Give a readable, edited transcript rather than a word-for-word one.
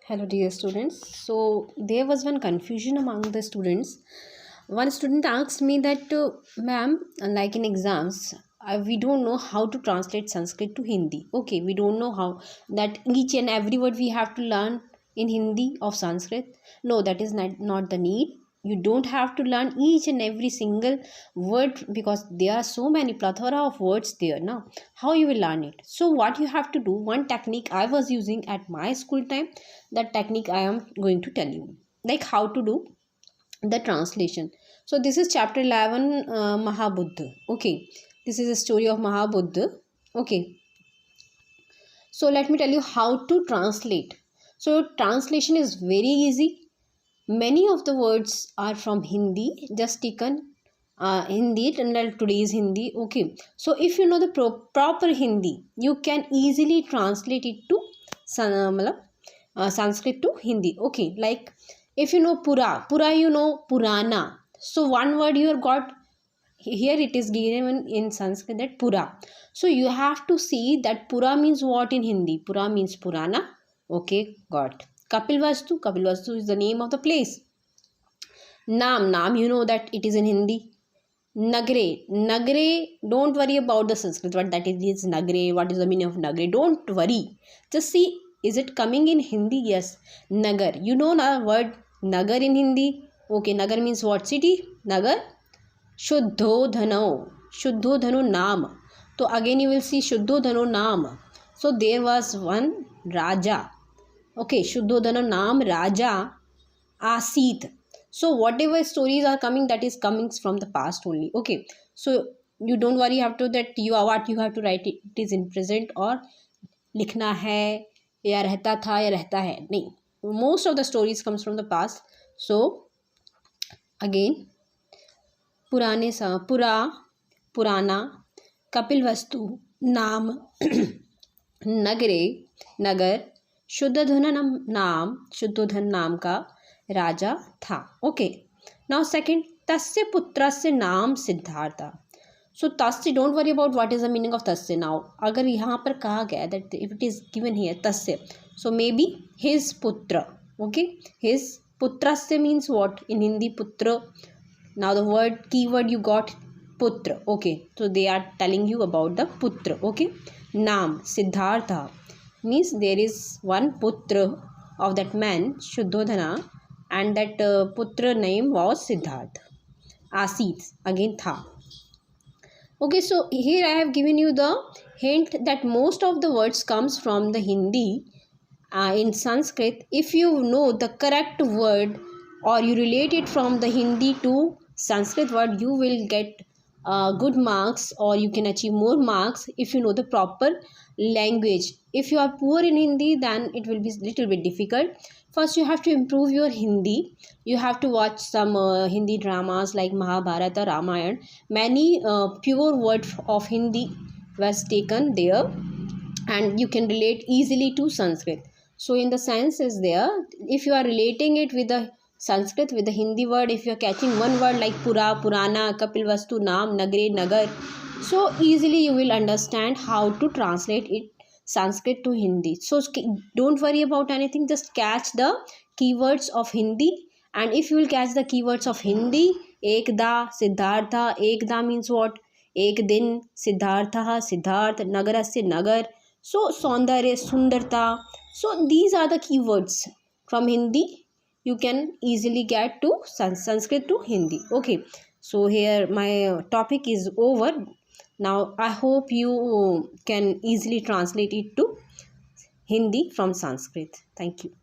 Hello, dear students. So, there was one confusion among the students. One student asked me that, ma'am, like in exams, we don't know how to translate Sanskrit to Hindi. Okay, we don't know how that each and every word we have to learn in Hindi of Sanskrit. No, that is not the need. You don't have to learn each and every single word because there are so many plethora of words there. Now, how you will learn it? So, what you have to do, one technique I was using at my school time, that technique I am going to tell you, like how to do the translation. So this is chapter 11, Mahabuddha. Okay, this is a story of Mahabuddha. Okay, so let me tell you how to translate. So translation is very easy. Many of the words are from Hindi, just taken Hindi and today's Hindi. Okay, so if you know the proper Hindi, you can easily translate it to Sanskrit to Hindi. Okay, like if you know Pura you know Purana. So one word you have got here, it is given in Sanskrit that Pura. So you have to see that Pura means what in Hindi. Pura means Purana. Okay, got. Kapil Vastu is the name of the place. Naam, you know that it is in Hindi. Nagre, don't worry about the Sanskrit, what that is Nagre, what is the meaning of Nagre, don't worry. Just see, is it coming in Hindi? Yes. Nagar, you know the word Nagar in Hindi? Okay, Nagar means what? City? Nagar? Shuddhodhano Naam. So again you will see Shuddhodhano Naam. So there was one Raja. Okay, Shuddhodhano Naam Raja Asit. So whatever stories are coming, that is coming from the past only. Okay, so you don't worry after that you are what you have to write it is in present or लिखना है या रहता था या रहता है नहीं. Most of the stories comes from the past. So again पुराना कपिल वस्तु नाम नगरे नगर शुद्धोधन नाम का राजा था. ओके, नाउ सेकंड तस्य पुत्रस्य नाम सिद्धार्थ. सो तस्य, don't worry about what is the meaning of तस्य. नाउ अगर यहाँ पर कहा गया that if it is given here तस्य, सो मे बी हिज पुत्र. ओके, हिज पुत्रस्य मीन्स व्हाट इन हिंदी? पुत्र. Now the keyword you got putra. Okay, so they are telling you about the putra. Okay, naam Siddhartha means there is one putra of that man Shuddhodhana, and that putra name was Siddhartha. Asit again tha. Okay, so here I have given you the hint that most of the words comes from the Hindi in Sanskrit. If you know the correct word or you relate it from the Hindi to Sanskrit word, you will get good marks, or you can achieve more marks if you know the proper language. If you are poor in Hindi, then it will be little bit difficult. First you have to improve your Hindi. You have to watch some Hindi dramas like Mahabharata, Ramayana. Many pure word of Hindi was taken there, and you can relate easily to Sanskrit. So in the sense is there, if you are relating it with the Sanskrit with the Hindi word, if you are catching one word like Pura, Purana, Kapil Vastu, Naam, Nagre, Nagar, so easily you will understand how to translate it Sanskrit to Hindi. So don't worry about anything, just catch the keywords of Hindi. And if you will catch the keywords of Hindi, Ekda, Siddhartha. Ekda means what? Ek din, Siddhartha, Siddharth, Nagarasya, Nagar. So Saundarya, Sundarta. So these are the keywords from Hindi. You can easily get to Sanskrit to Hindi. Okay, so here my topic is over. Now I hope you can easily translate it to Hindi from Sanskrit. Thank you.